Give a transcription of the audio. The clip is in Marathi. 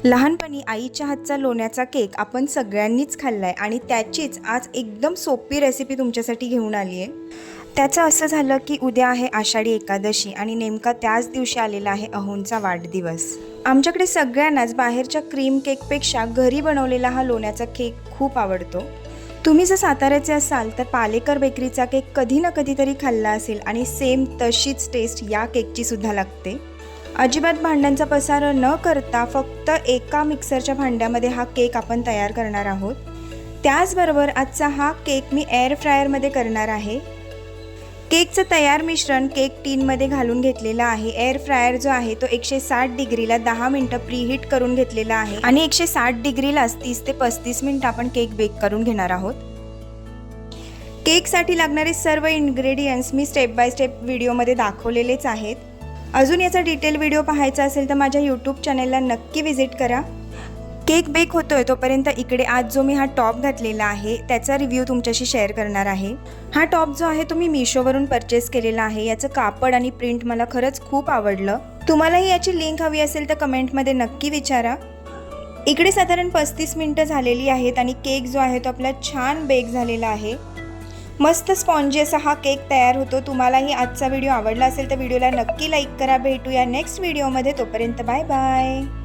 लहानपणी आईच्या हातचा लोण्याचा केक आपण सगळ्यांनीच खाल्लाय आणि त्याचीच आज एकदम सोपी रेसिपी तुमच्यासाठी घेऊन आली आहे। त्याचं असं झालं की उद्या आहे आषाढी एकादशी आणि नेमका त्याच दिवशी आलेला आहे अहोंचा वाढदिवस। आमच्याकडे सगळ्यांनाच बाहेरच्या क्रीम केकपेक्षा घरी बनवलेला हा लोण्याचा केक खूप आवडतो। तुम्ही जर साताऱ्याचे असाल तर पालेकर बेकरीचा केक कधी ना कधीतरी खाल्ला असेल आणि सेम तशीच टेस्ट या केकची सुद्धा लागते। अजिबात भांड्यांचा पसारा न करता फक्त एका मिक्सरच्या भांड्यामध्ये हा केक आपण तयार करणार आहोत। त्याचबरोबर आजचा हा केक मी एअर फ्रायरमध्ये करणार आहे। केकचं तयार मिश्रण केक टीनमध्ये घालून घेतलेलं आहे। एअर फ्रायर जो आहे तो 160 डिग्रीला 10 मिनिटं प्रीहीट करून घेतलेला आहे आणि 160 डिग्रीलाच 30 ते 35 मिनिटं आपण केक बेक करून घेणार आहोत। केकसाठी लागणारे सर्व ingredients me step by step व्हिडिओमध्ये दाखवलेलेच आहेत। अजून याचा डिटेल व्हिडिओ पाहायचा असेल तर माझ्या यूट्यूब चॅनलला नक्की व्हिजिट करा। केक बेक होतोय तोपर्यंत इकडे आज जो मी हा टॉप घातलेला आहे त्याचा रिव्ह्यू तुमच्याशी शेअर करणार आहे। हा टॉप जो आहे तो मी मीशोवरून परचेस केलेला आहे। याचं कापड आणि प्रिंट मला खरंच खूप आवडलं। तुम्हालाही याची लिंक हवी असेल तर कमेंटमध्ये नक्की विचारा। इकडे साधारण 35 मिनिटं झालेली आहेत आणि केक जो आहे तो आपला छान बेक झालेला आहे। मस्त स्पॉन्जी असा हा केक तयार होतो। तुम्हालाही आजचा व्हिडिओ आवडला असेल तर व्हिडिओला नक्की लाईक करा। भेटूया नेक्स्ट व्हिडिओमध्ये, तोपर्यंत बाय बाय।